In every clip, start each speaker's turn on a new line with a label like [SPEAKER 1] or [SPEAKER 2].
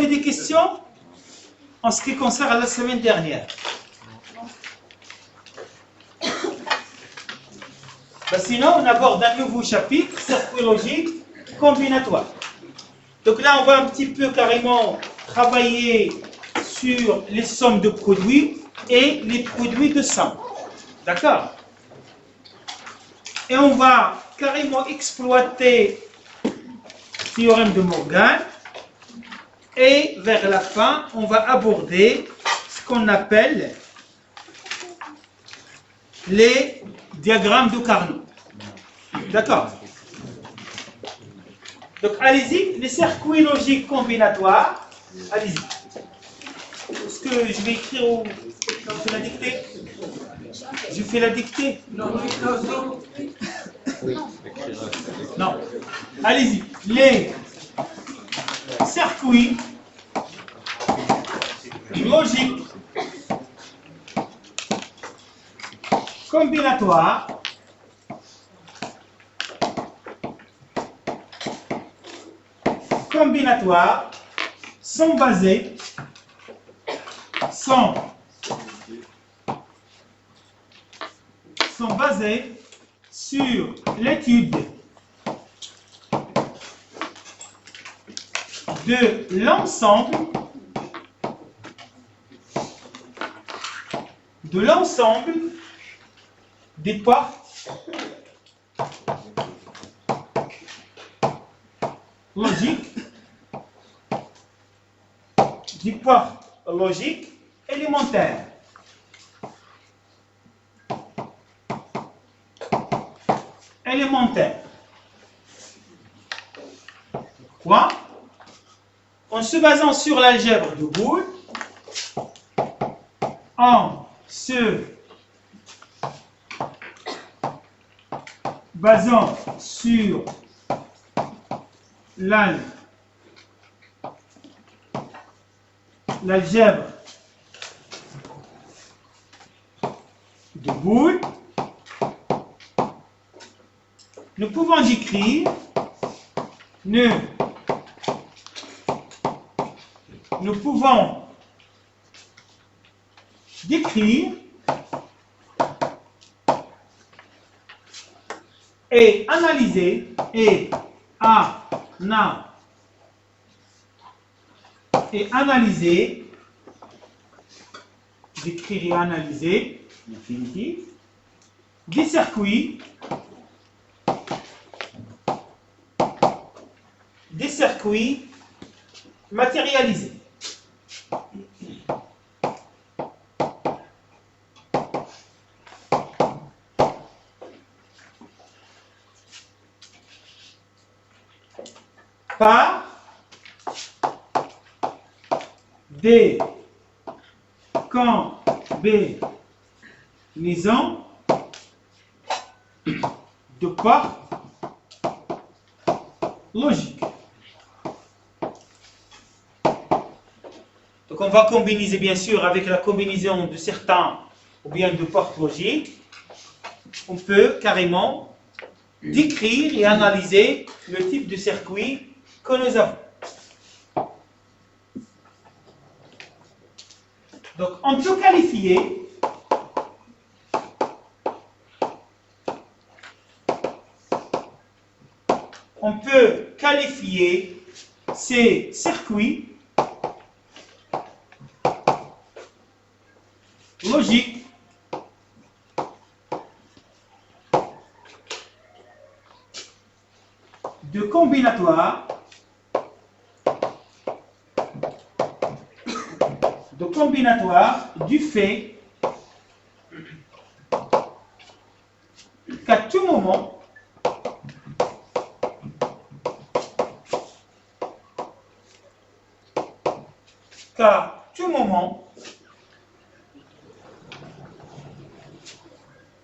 [SPEAKER 1] avez des questions en ce qui concerne la semaine dernière? Sinon, on aborde un nouveau chapitre, circuit logique combinatoire. Donc là, on va un petit peu carrément travailler sur les sommes de produits et les produits de somme. D'accord? Et on va carrément exploiter le théorème de Morgan. Et vers la fin, on va aborder ce qu'on appelle les diagrammes de Carnot. D'accord? Donc allez-y, les circuits logiques combinatoires. Allez-y. Est-ce que je vais écrire ou je fais la dictée? Je fais la dictée? Non. Allez-y. Les circuits logiques combinatoires sont basés sur l'étude de l'ensemble des portes logiques élémentaires. Quoi? En se basant sur l'algèbre de Boole, en se basant sur l'algèbre de Boole, nous pouvons décrire et analyser décrire et analyser l'infinitif des circuits matérialisés. Par des combinaisons de portes logiques. Donc on va combiner bien sûr avec la combinaison de certains ou bien de portes logiques. On peut carrément décrire et analyser le type de circuit que nous avons. Donc on peut qualifier ces circuits logiques de combinatoire du fait qu'à tout moment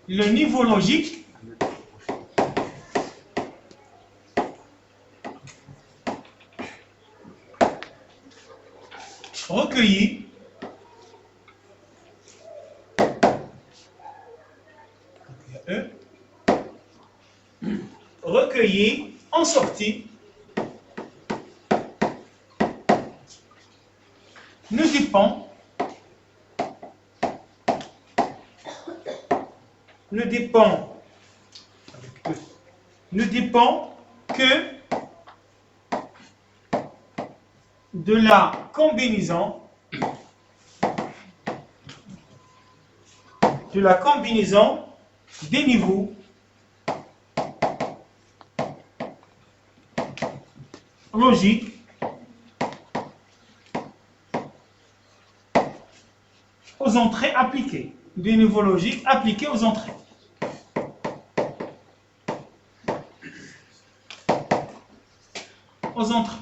[SPEAKER 1] le niveau logique recueilli en sortie ne dépend que de la combinaison des niveaux logiques aux entrées appliquées, des niveaux logiques appliqués aux entrées. Aux entrées.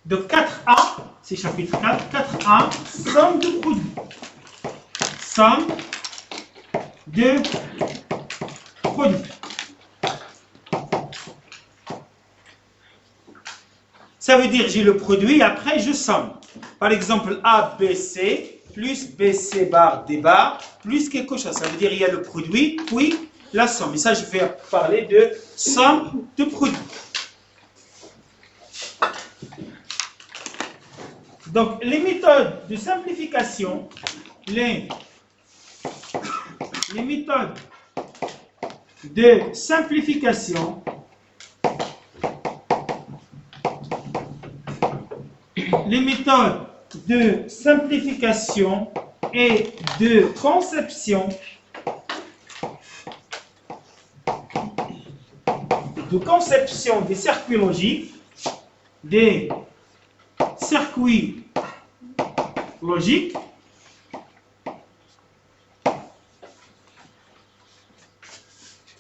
[SPEAKER 1] De 4A, c'est chapitre 4, 4A, somme de produits. Somme de produits. Ça veut dire j'ai le produit, après je somme. Par exemple, A, B, C, plus B, C bar, D bar, plus quelque chose. Ça veut dire il y a le produit, puis la somme. Et ça, je vais parler de somme de produits. Donc, les méthodes de simplification, les méthodes de simplification, et de conception des circuits logiques,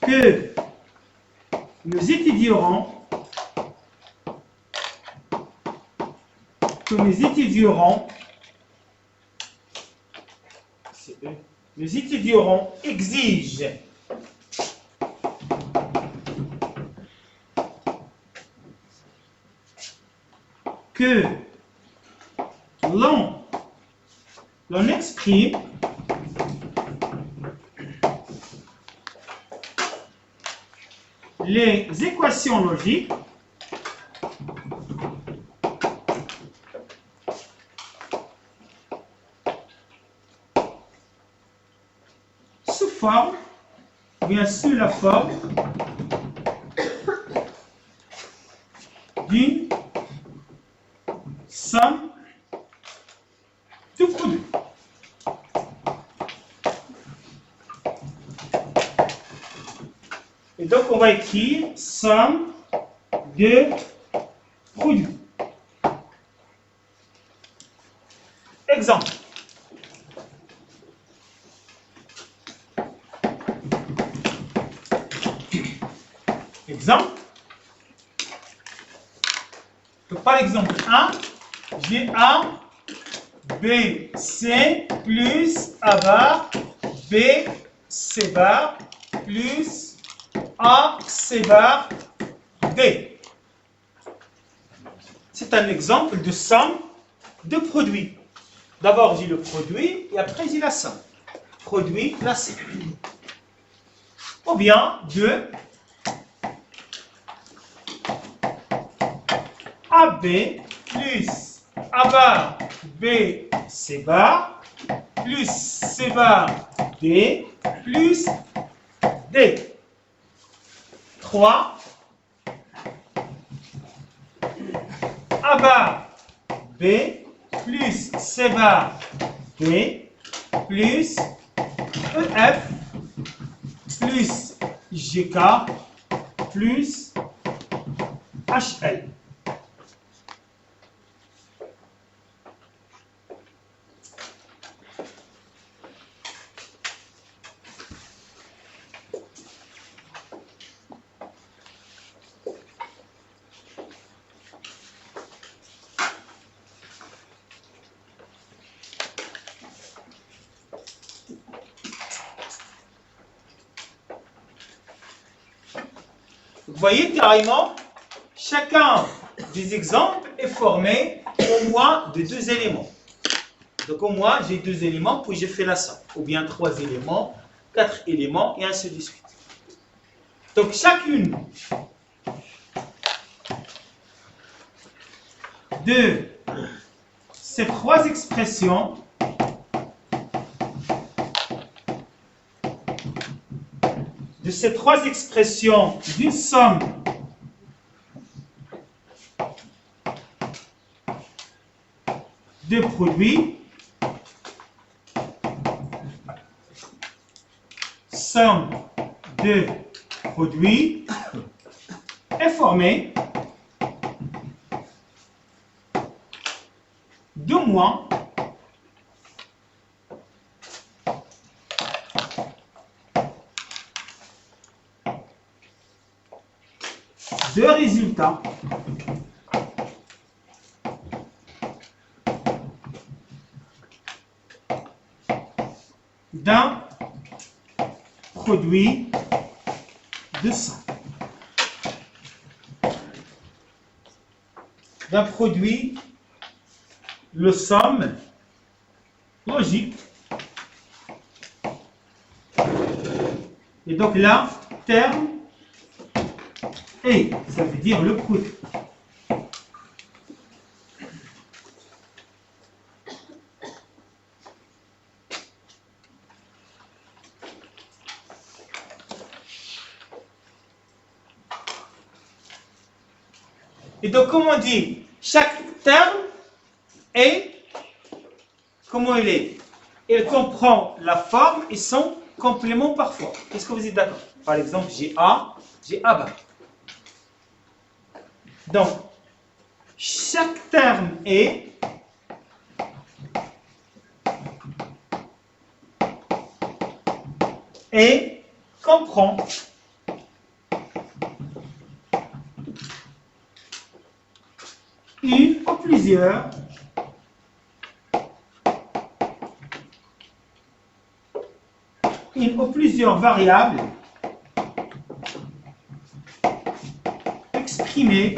[SPEAKER 1] que nous étudierons exige que l'on exprime les équations logiques sous forme, bien sous la forme d'une somme de produits. Et donc, on va écrire somme de produits. Exemple. Donc, par exemple, 1, j'ai A, B, C, plus A bar, B, C bar, plus A, C bar, D. C'est un exemple de somme de produits. D'abord, j'ai le produit et après, j'ai la somme. Produit, la somme. Ou bien, 2, AB plus A bar, B, C bar, plus C bar, D, plus D. 3, A bar, B, plus C bar, D, plus EF, plus GK, plus HL. Vous voyez carrément, chacun des exemples est formé au moins de 2 éléments. Donc au moins, j'ai 2 éléments, puis je fais la somme. Ou bien 3 éléments, 4 éléments, et ainsi de suite. Donc chacune de ces 3 expressions d'une somme de produits, somme de produits est formée d'au moins deux résultats d'un produit de somme. D'un produit, le somme logique. Et donc là, terme et, ça veut dire le produit. Et donc, comme on dit, chaque terme est, comment il est? Il comprend la forme et son complément par forme. Est-ce que vous êtes d'accord? Par exemple, j'ai A B. Donc, chaque terme est et comprend une ou plusieurs variables exprimées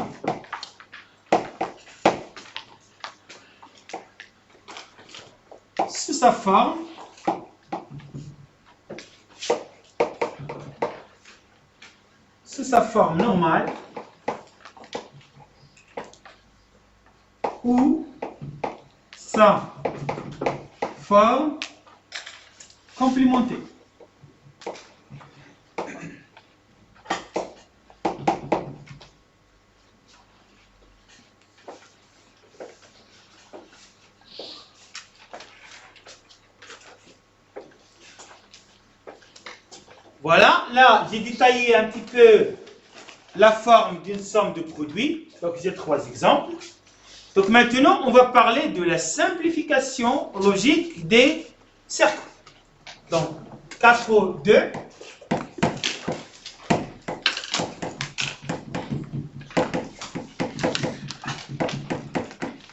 [SPEAKER 1] sous sa forme normale ou sa forme complémentée. Voilà, là j'ai détaillé un petit peu la forme d'une somme de produits. Donc j'ai 3 exemples. Donc maintenant on va parler de la simplification logique des cercles. Donc 4-2.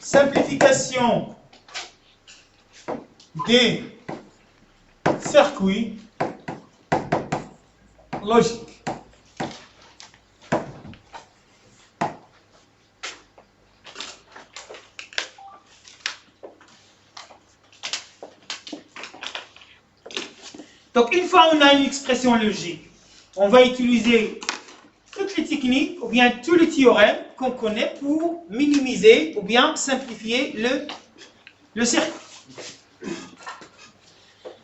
[SPEAKER 1] Simplification des circuits logiques. Donc, une fois on a une expression logique, on va utiliser toutes les techniques ou bien tous les théorèmes qu'on connaît pour minimiser ou bien simplifier le circuit.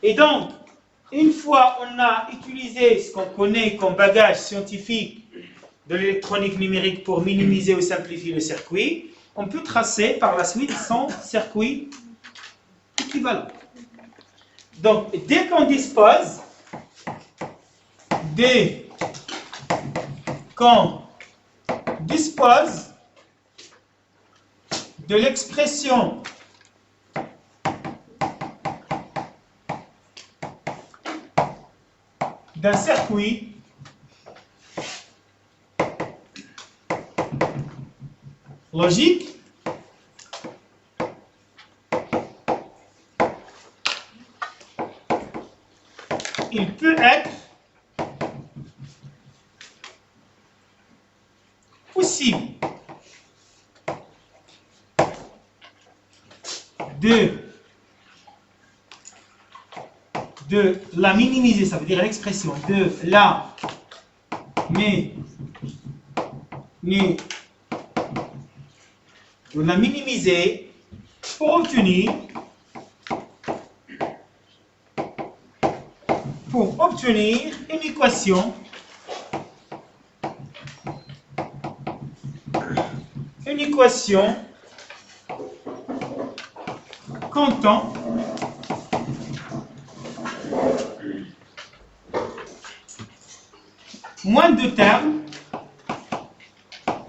[SPEAKER 1] Et donc, une fois on a utilisé ce qu'on connaît comme bagage scientifique de l'électronique numérique pour minimiser ou simplifier le circuit, on peut tracer par la suite son circuit équivalent. Donc, dès qu'on dispose de l'expression d'un circuit logique, il peut être possible de la minimiser, ça veut dire l'expression de la minimiser pour obtenir une équation comptant moins de termes,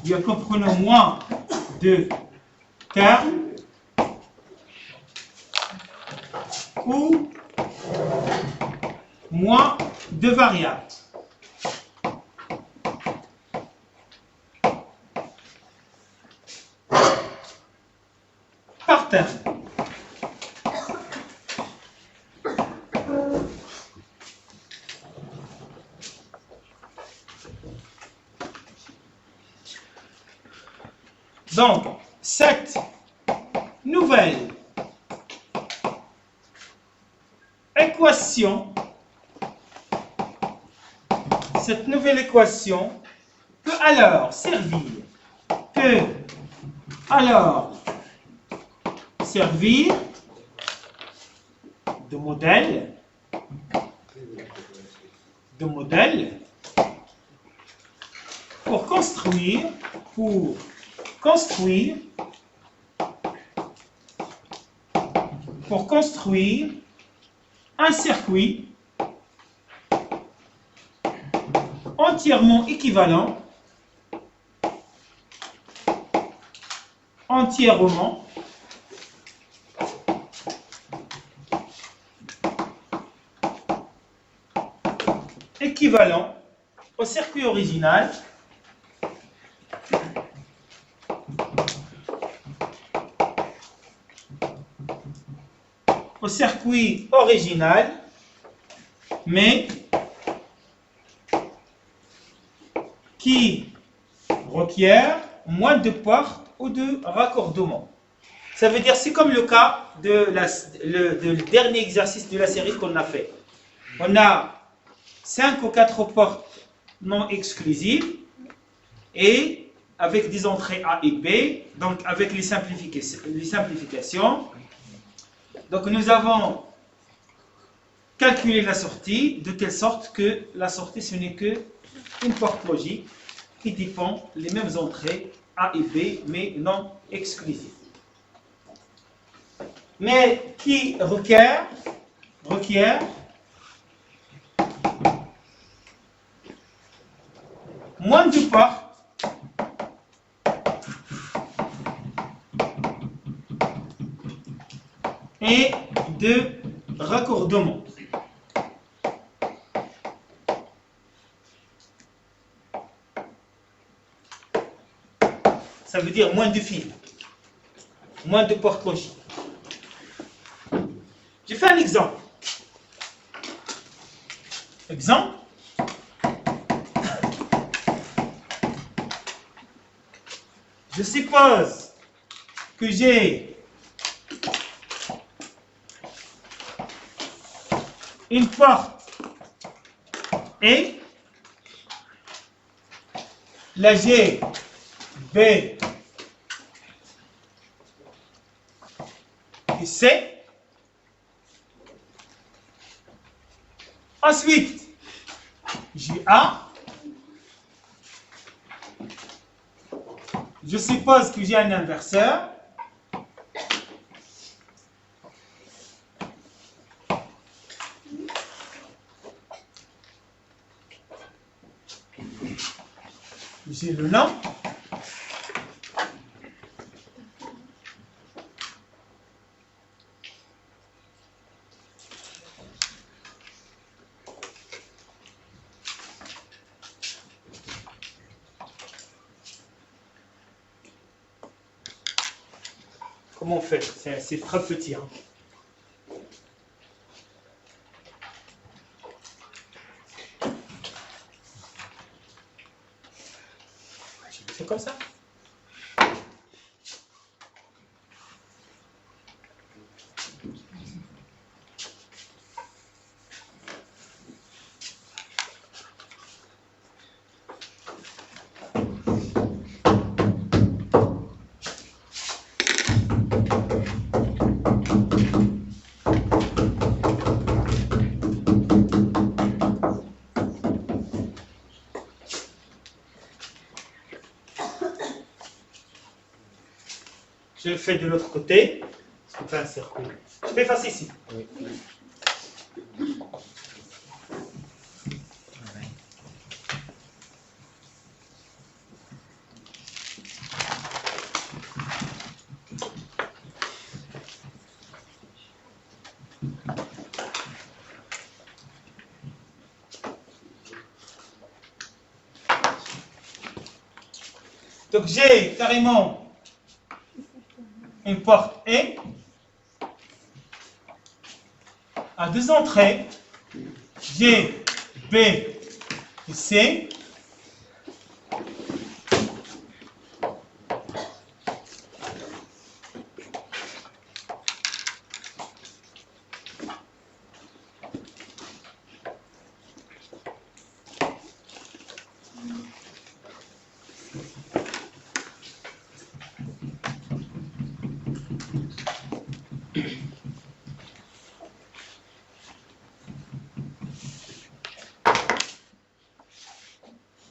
[SPEAKER 1] bien comprenons moins de termes ou moins de variables. Par terme. Donc, cette nouvelle équation peut alors servir de modèle pour construire un circuit entièrement équivalent, au circuit original mais qui requiert moins de portes ou de raccordements. Ça veut dire, c'est comme le cas de le dernier exercice de la série qu'on a fait. On a 5 ou 4 portes non exclusives et avec des entrées A et B, donc avec les simplifications. Donc nous avons calculé la sortie de telle sorte que la sortie ce n'est qu'une porte logique qui dépend les mêmes entrées A et B mais non exclusives. Mais qui requiert moins de portes et de raccordements. Ça veut dire moins de fils, moins de portes logiques. Je fais un exemple. Je suppose que j'ai une porte et la G, B et C. Ensuite, j'ai A. Je suppose que j'ai un inverseur. J'ai le nom. Comment on fait? C'est très petit. Hein. C'est comme ça. Je le fais de l'autre côté. Je fais un cercle. Je peux effacer ici. Oui. Donc j'ai carrément une porte E à deux entrées, G, B et C.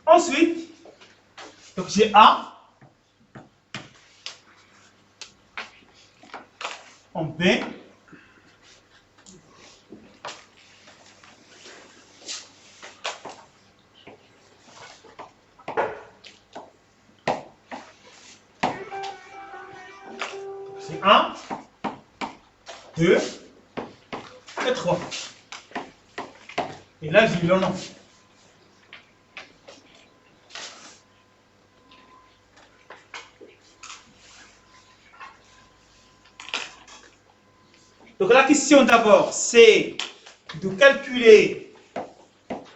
[SPEAKER 1] Ensuite, donc j'ai A en B, c'est 1, 2 et 3. Et là, j'ai le nom. Donc la question d'abord, c'est de calculer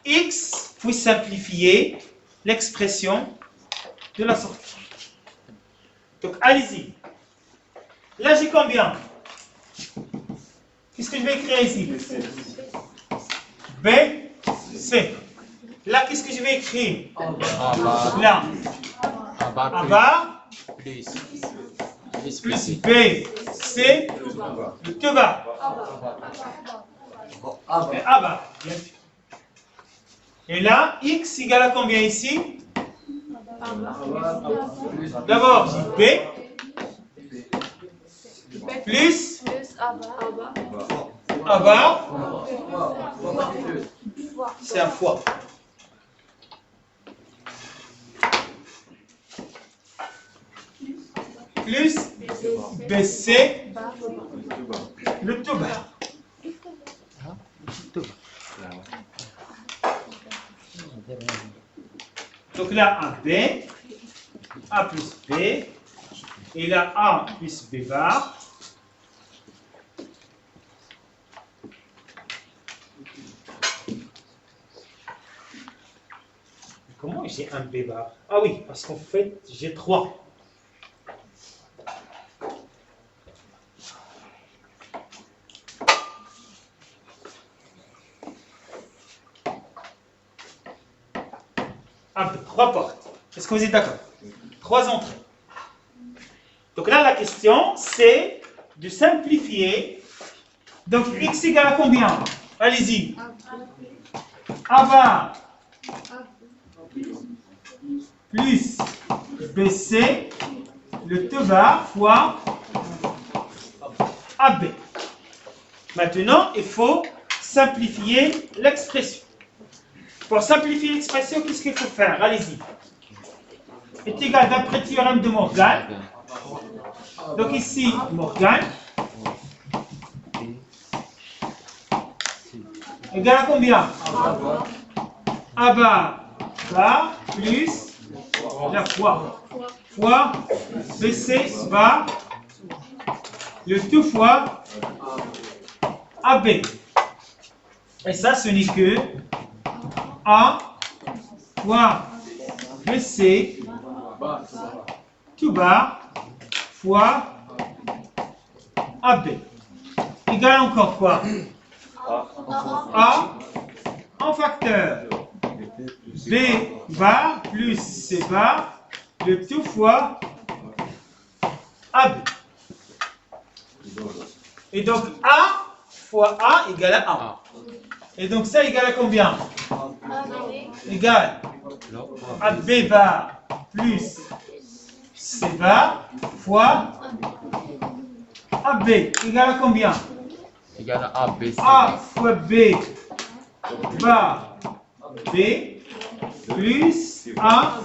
[SPEAKER 1] x puis simplifier l'expression de la sortie. Donc allez-y. Là j'ai combien? Qu'est-ce que je vais écrire ici? B, C. Là qu'est-ce que je vais écrire? Là. A bar plus B, C, le tuba. Et A bar, bien sûr. Et là, x égale à combien ici? D'abord, j'ai B plus A bar, c'est un fois. Plus BC, le tuba. Donc là, A B, A plus B, et là, A plus B bar. Comment j'ai un B bar? Ah oui, parce qu'en fait, j'ai 3. Trois portes. Est-ce que vous êtes d'accord? 3 entrées. Donc là, la question, c'est de simplifier. Donc, x égale à combien? Allez-y. A bar plus BC, le T bar fois AB. Maintenant, il faut simplifier l'expression. Pour simplifier l'expression, qu'est-ce qu'il faut faire? Allez-y. Est égal d'après théorème de Morgan. Donc ici, Morgan. Égal à combien? A bar plus la fois BC bar le tout fois AB. Et ça, ce n'est que A fois BC tout bas fois AB. Égal encore quoi? A en facteur B bar plus C bar, le tout fois AB. Et donc A fois A égale à A. Et donc ça égale à combien? Égale à B bar plus C bar fois AB égale à combien?
[SPEAKER 2] Égal à A, B, C.
[SPEAKER 1] A fois B bar B plus A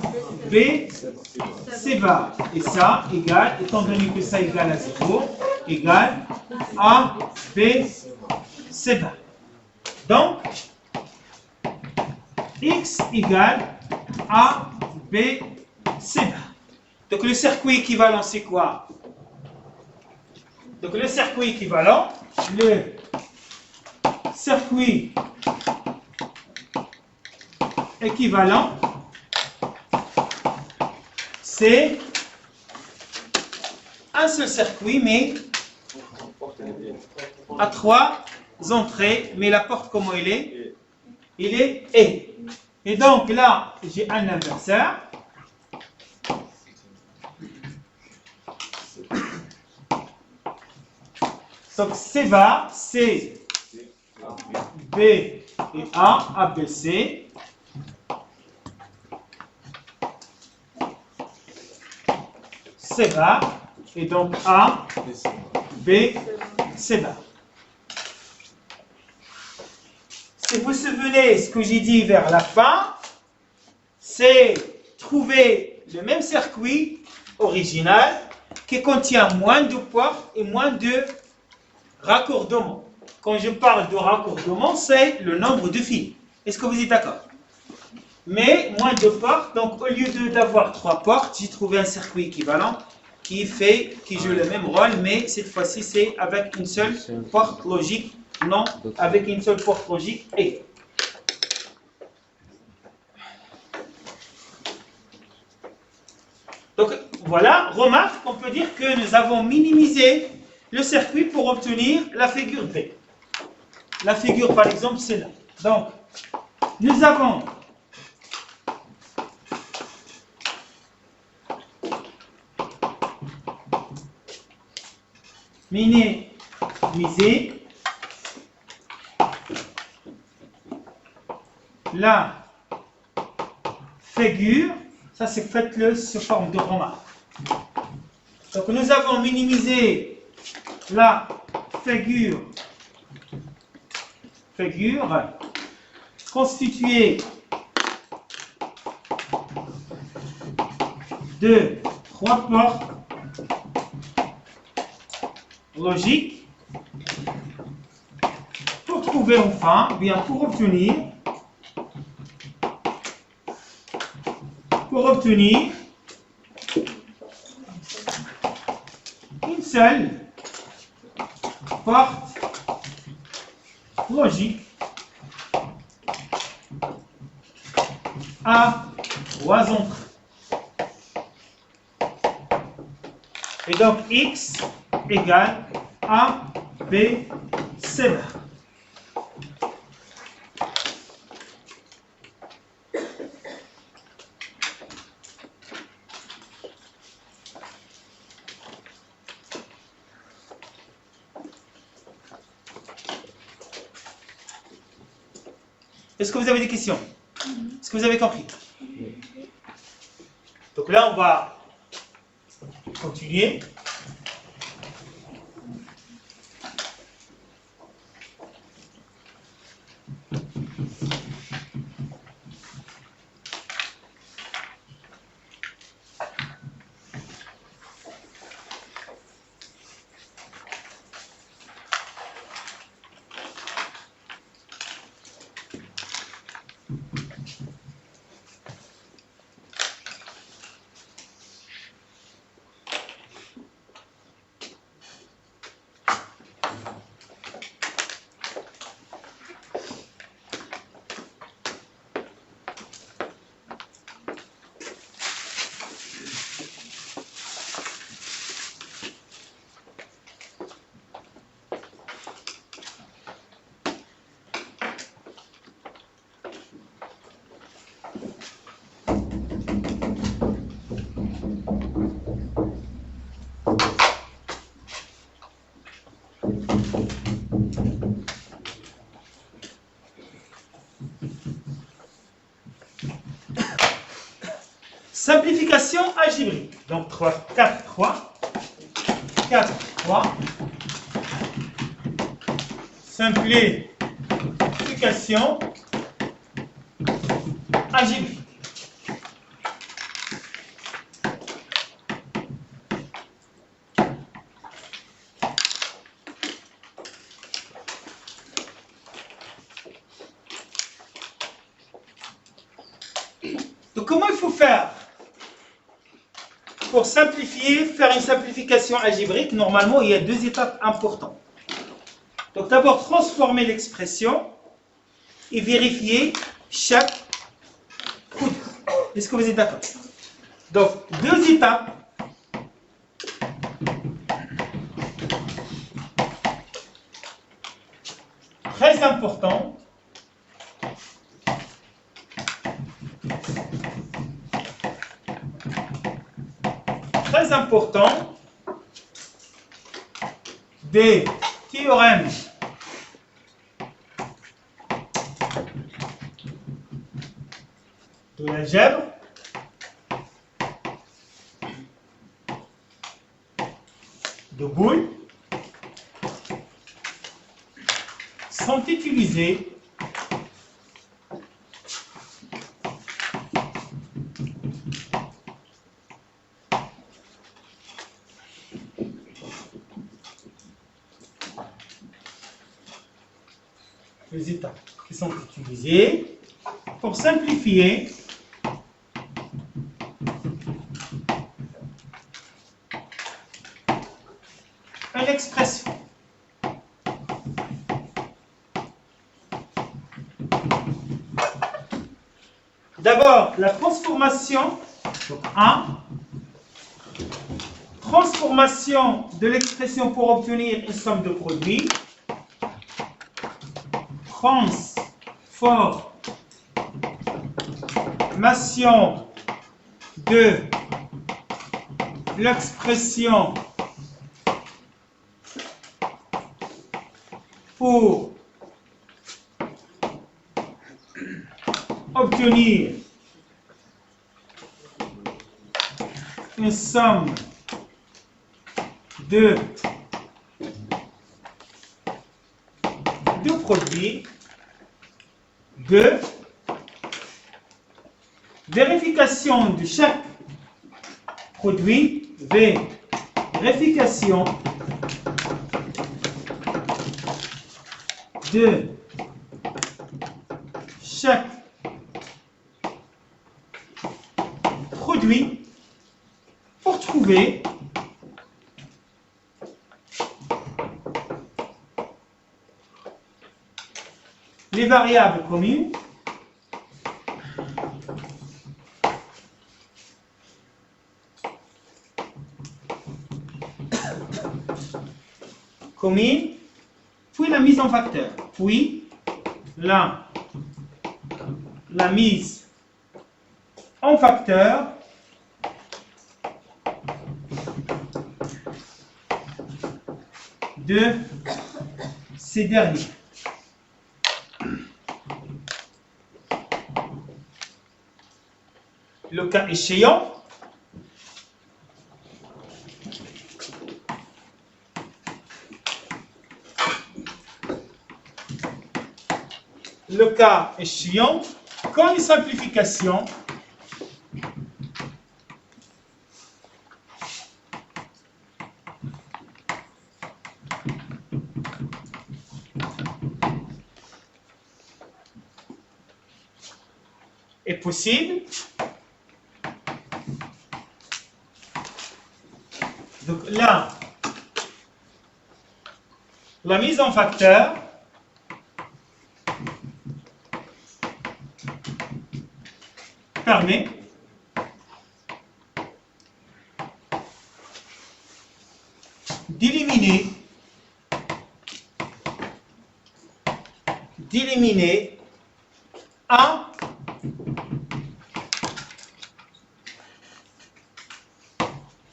[SPEAKER 1] B C bar. Et ça égale, étant donné que ça égale à 0, égale A B C bar. Donc, X égale A B C bar. Donc le circuit équivalent c'est quoi? Donc le circuit équivalent, c'est un seul circuit, mais à 3 entrées, mais la porte comment il est? Il est E. Et donc là, j'ai un inverseur. Donc C va, C, B et A, ABC. C va, et donc A, B, C va. Si vous vous souvenez ce que j'ai dit vers la fin, c'est trouver le même circuit original qui contient moins de portes et moins de raccordements. Quand je parle de raccordement, c'est le nombre de fils. Est-ce que vous êtes d'accord? Mais moins de portes, donc au lieu d'avoir 3 portes, j'ai trouvé un circuit équivalent qui joue le même rôle, mais cette fois-ci c'est avec une seule porte logique, non avec une seule porte logique et. Donc voilà, remarque, on peut dire que nous avons minimisé le circuit pour obtenir la figure B. La figure par exemple c'est là. Donc nous avons minimisé la figure, ça c'est faites-le sous forme de remarque. Donc nous avons minimisé la figure constituée de 3 portes logiques pour trouver enfin, bien pour obtenir une seule porte logique à 3 entrées. Et donc X égale A, B, C bar. Est-ce que vous avez des questions? Est-ce que vous avez compris? Donc là, on va continuer. Simplification algébrique. Donc 3, 4, 3. 4, 3. Simplification algébrique. Donc comment il faut faire pour simplifier, faire une simplification algébrique? Normalement, il y a deux étapes importantes. Donc d'abord, transformer l'expression et vérifier chaque produit. Est-ce que vous êtes d'accord? Donc, deux étapes. Très importantes. Très important des théorèmes de l'algèbre de Boole sont utilisés les étapes qui sont utilisées pour simplifier une expression. D'abord, la transformation, donc 1, transformation de l'expression pour obtenir une somme de produits. Transformation de l'expression pour obtenir une somme de produits. 2. Vérification de chaque produit. Vérification de chaque produit pour trouver les variables communes puis la mise en facteur, puis la mise en facteur de ces derniers. Le cas échéant, quand une simplification est possible, donc là, la mise en facteur permet d'éliminer un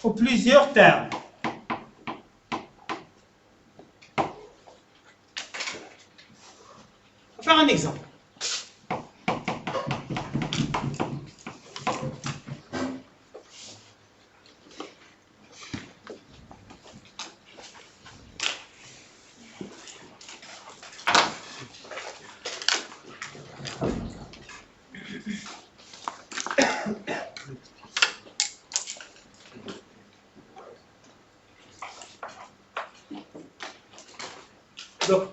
[SPEAKER 1] ou plusieurs termes. On va faire un exemple. Donc,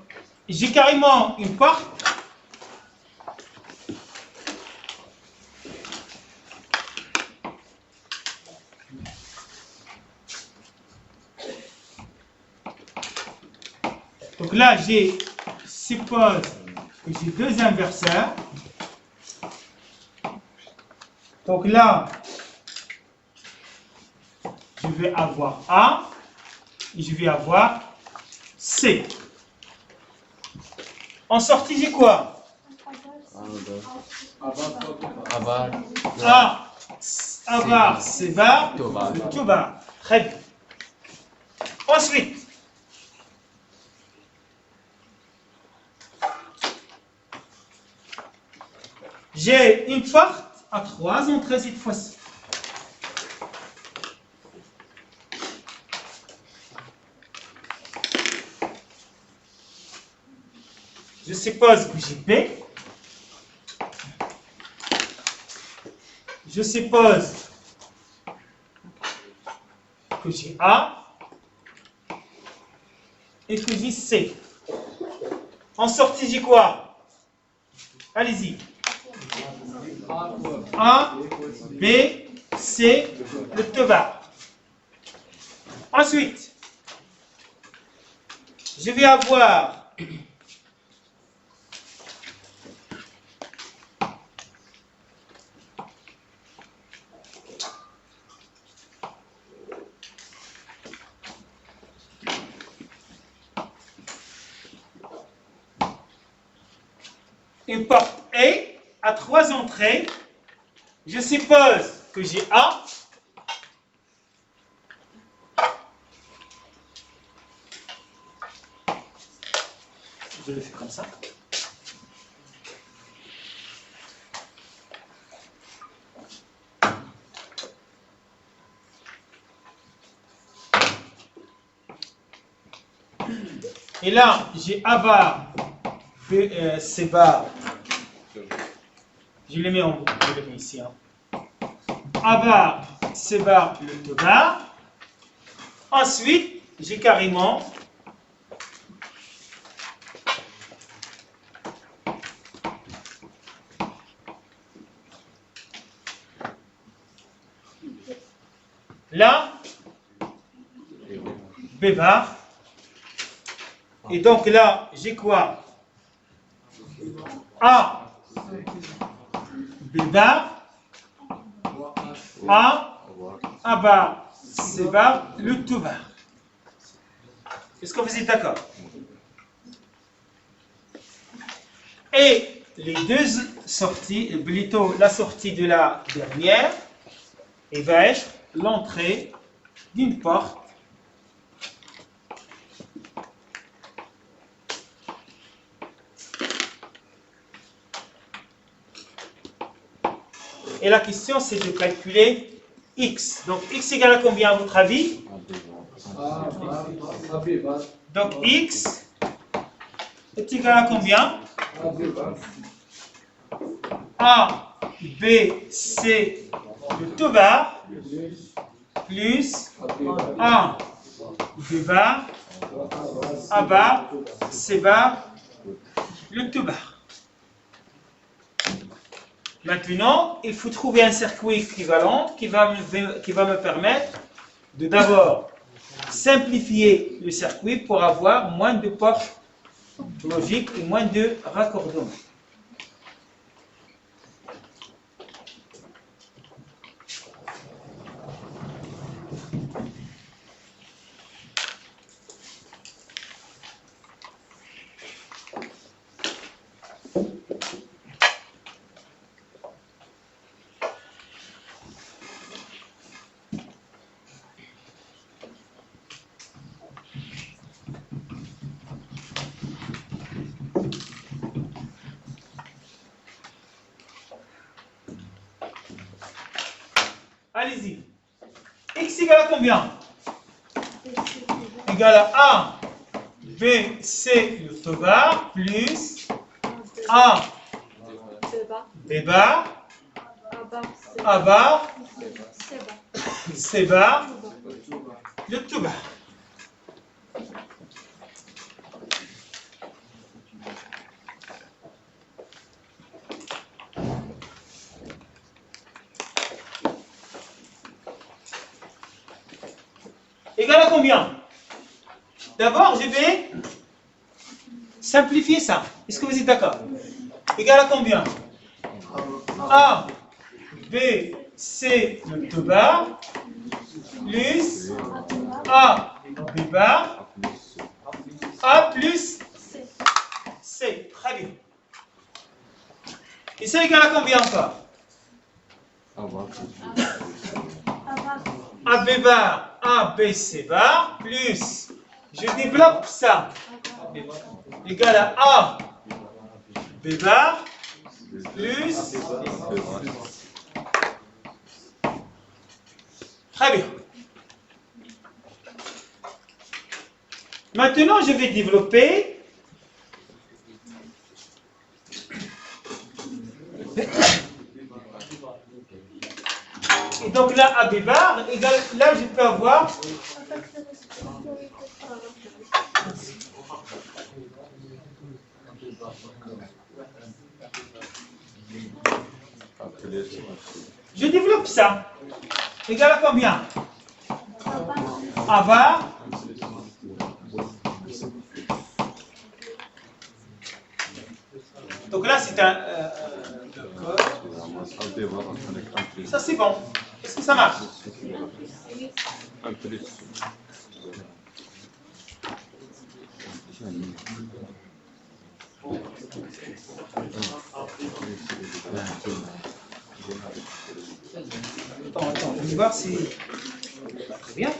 [SPEAKER 1] j'ai carrément une porte. Donc là, suppose que j'ai deux inverseurs. Donc là, je vais avoir A et je vais avoir C. En sortie, j'ai quoi?
[SPEAKER 2] Abar.
[SPEAKER 1] A, bar, C bar,
[SPEAKER 2] Tobar.
[SPEAKER 1] tout bar. Très bien. Ensuite, j'ai une porte à 3 entrées cette fois-ci. Je suppose que j'ai B. Je suppose que j'ai A et que j'ai C. En sortie, j'ai quoi? Allez-y. A, B, C, le tebar. Ensuite, je vais avoir une porte A à 3 entrées. Je suppose que j'ai A. Je le fais comme ça. Et là, j'ai A bar, B, C bar. Je le mets ici. Hein. A bar, C bar, le T bar. Ensuite, j'ai carrément là, B bar. Et donc là, j'ai quoi? A, B bar, A bar, C bar, le tout bar. Est-ce que vous êtes d'accord? Et les deux sorties, plutôt la sortie de la dernière, et va être l'entrée d'une porte et la question c'est de calculer x. Donc x égale à combien à votre avis? Donc x est égal à combien? A, B, C, le tout bar, plus A, B bar, A bar, C bar, le tout bar. Maintenant, il faut trouver un circuit équivalent qui va me permettre de d'abord simplifier le circuit pour avoir moins de portes logiques et moins de raccordements. Allez-y. X égale à combien? Égale à A, B, C, le tout bar, plus A, B bar, A bar, C bar, le tout bar. Égal à combien? D'abord, je vais simplifier ça. Est-ce que vous êtes d'accord? Égal à combien? A, B, C, le tout bar, plus A, B bar, A plus C. Très bien. Et c'est égal à combien encore? A, B bar, A, B, C bar, plus, je développe ça, égal à A, B bar, plus, très bien. Maintenant, je vais développer et donc là, AB bar, égale, là je peux avoir je développe ça. Égal à combien? A bar donc là c'est un ça c'est bon. Est-ce que ça marche? Attends, je vais voir si... Très bien.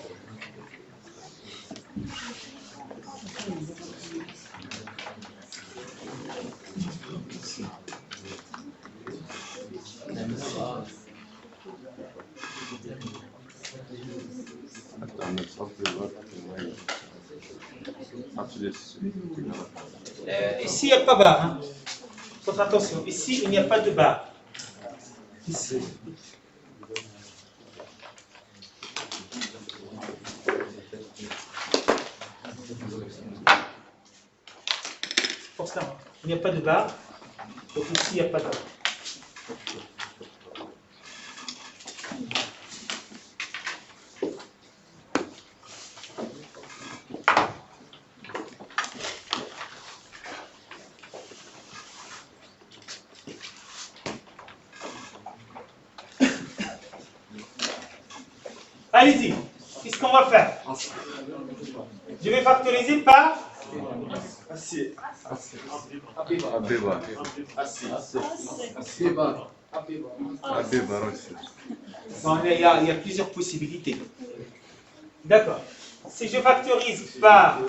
[SPEAKER 1] Ici, il n'y a pas de barre. Hein. Faites attention. Ici, il n'y a pas de barre. Ici. Pour ça, il n'y a pas de barre. Donc ici, il n'y a pas de barre. Allez-y, qu'est-ce qu'on va faire? Je vais factoriser par bon, il y a plusieurs possibilités. D'accord. Si je factorise par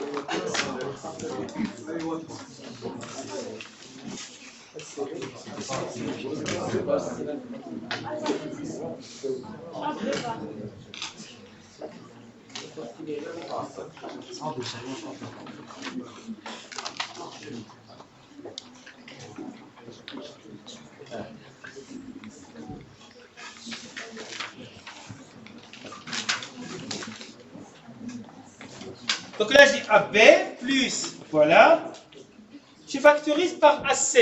[SPEAKER 1] donc là j'ai AB plus, voilà, je factorise par AC.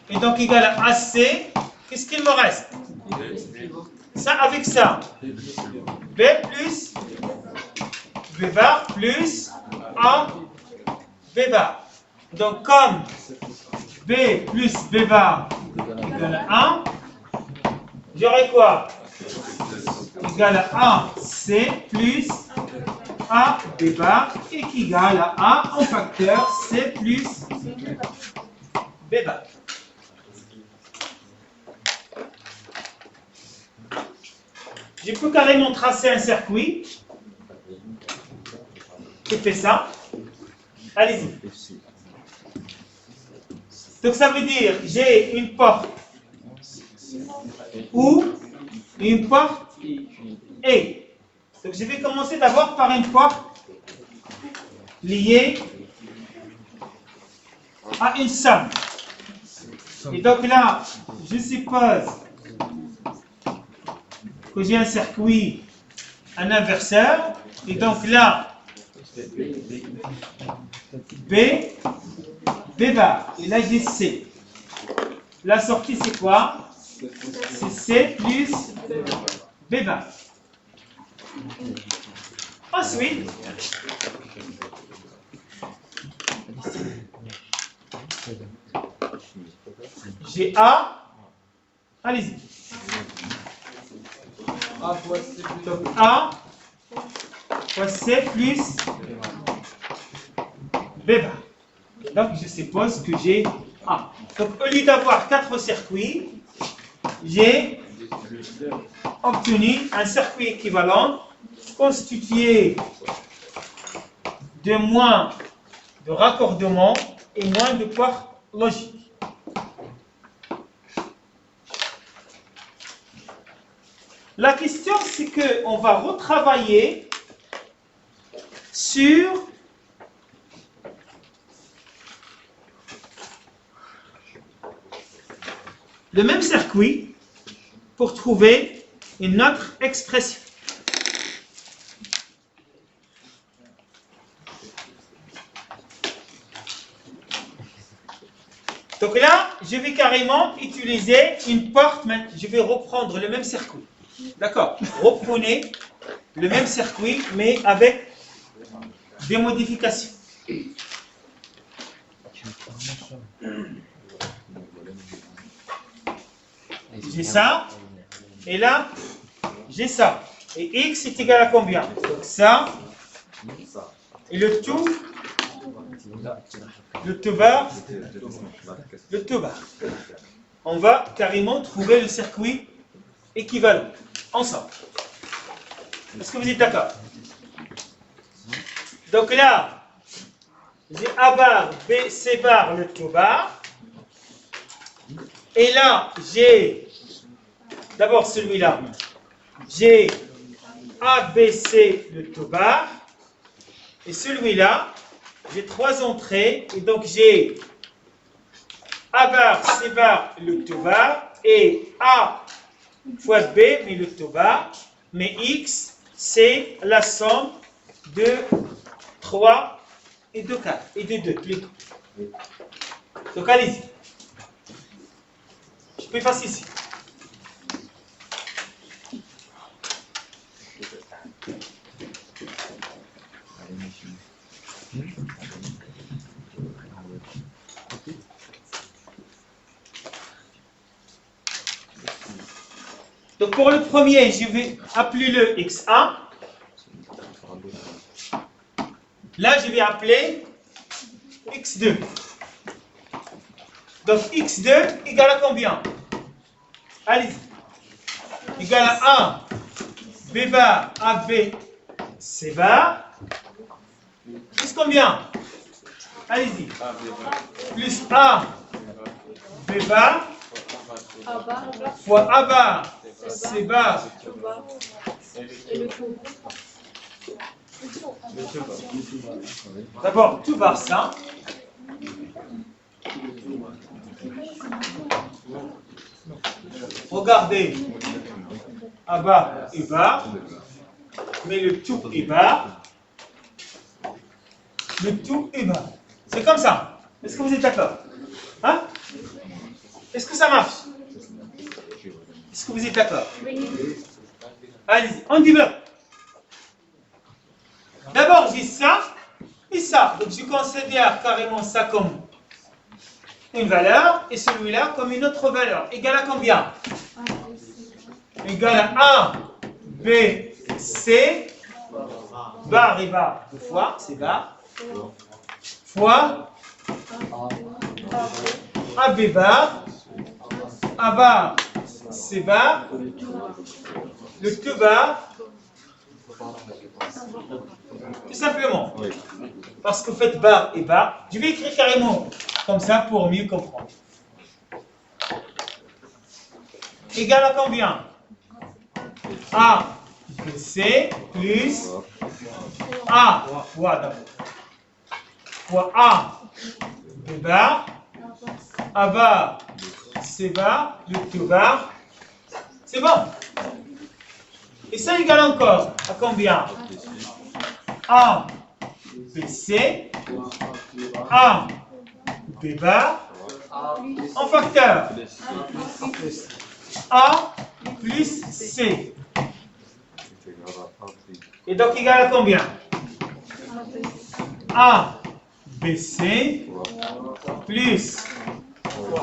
[SPEAKER 1] Et donc égal à AC, qu'est-ce qu'il me reste? Ça avec ça. B plus B bar plus A B bar. Donc comme B plus B bar égale à 1, j'aurai quoi? Égal à AC plus A B bar équivalent à A en facteur C plus B bar. Je peux carrément tracer un circuit qui fait ça. Allez-y. Donc ça veut dire j'ai une porte ou une porte et. Donc je vais commencer d'abord par une porte liée à une somme. Et donc là, je suppose que j'ai un circuit, un inverseur. Et donc là, B bar. Et là, j'ai C. La sortie, c'est quoi? C'est C plus B bar. Ensuite, j'ai A. Allez-y. Donc A fois C plus B bar. Donc je suppose que j'ai A. Donc au lieu d'avoir 4 circuits, j'ai obtenu un circuit équivalent constitué de moins de raccordement et moins de portes logiques. La question, c'est qu'on va retravailler sur le même circuit pour trouver une autre expression. Donc là, je vais carrément utiliser une porte. Je vais reprendre le même circuit. D'accord? Reprenez le même circuit, mais avec des modifications. J'ai ça, et là, j'ai ça. Et x est égal à combien? Donc ça, et le tout bar, on va carrément trouver le circuit équivalent, ensemble. Est-ce que vous êtes d'accord? Donc là, j'ai A bar, B, C bar, le tout bar. Et là, j'ai, d'abord celui-là, j'ai A, B, C, le tout bar. Et celui-là, j'ai 3 entrées. Et donc j'ai A bar, C bar, le tout bar. Et A fois B, mais le tout bar. Mais X, c'est la somme de 3 et de 4. Et de 2, plutôt. Donc allez-y. Je peux effacer ici. Donc pour le premier, je vais appeler le X1. Là, je vais appeler X2. Donc X2 égale à combien? Allez-y. Égale à 1, B bar, AB, C bar. Plus combien? Allez-y. Plus A, B bar, fois A bar, C bar. D'abord, tout bar ça. Regardez, A bar et bar, mais le tout est bar. Le tout est bar. C'est comme ça. Est-ce que vous êtes d'accord? Hein? Est-ce que ça marche? Est-ce que vous êtes d'accord? Allez-y, on développe. D'abord, j'ai ça et ça. Donc, je considère carrément ça comme une valeur et celui-là comme une autre valeur. Égal à combien? Égal à 1, B, C, bar et bar, deux fois, c'est bar, fois AB bar, A bar, C bar, le tout bar, tout simplement. Parce que vous faites bar et bar, je vais écrire carrément comme ça pour mieux comprendre. Égal à combien? A, B, C, plus A fois d'abord. Fois A, B bar, A bar, C bar, le Q bar. C'est bon. Et ça égale encore à combien? A, B, C, A, B bar, en facteur. A plus C. Et donc égal à combien? A, B, C, plus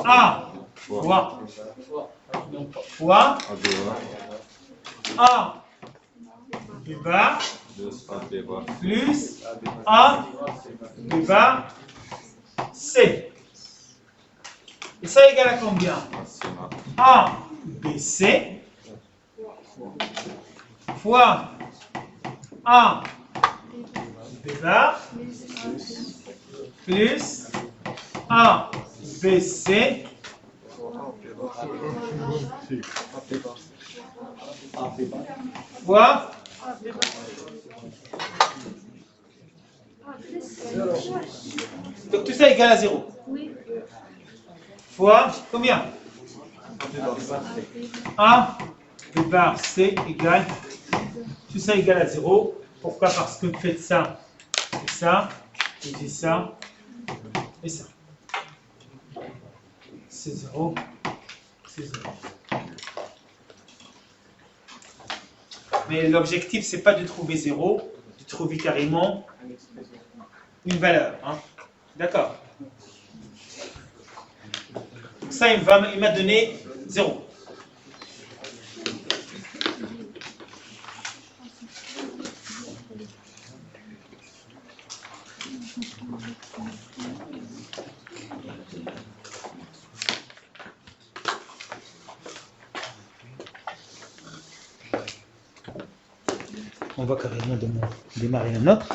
[SPEAKER 1] A, fois A, B bar, plus A, B bar, C. Et ça égale à combien? A, B, C, fois A, B bar, plus A, B, C, fois donc tout ça égale à 0. Fois combien? A, B bar, C égale, tout ça égale à 0. Pourquoi? Parce que vous faites ça, et ça, et ça, et ça. C'est 0, c'est 0. Mais l'objectif, c'est pas de trouver 0, de trouver carrément une valeur. Hein. D'accord? Donc ça, il m'a donné 0. On va carrément démarrer un autre.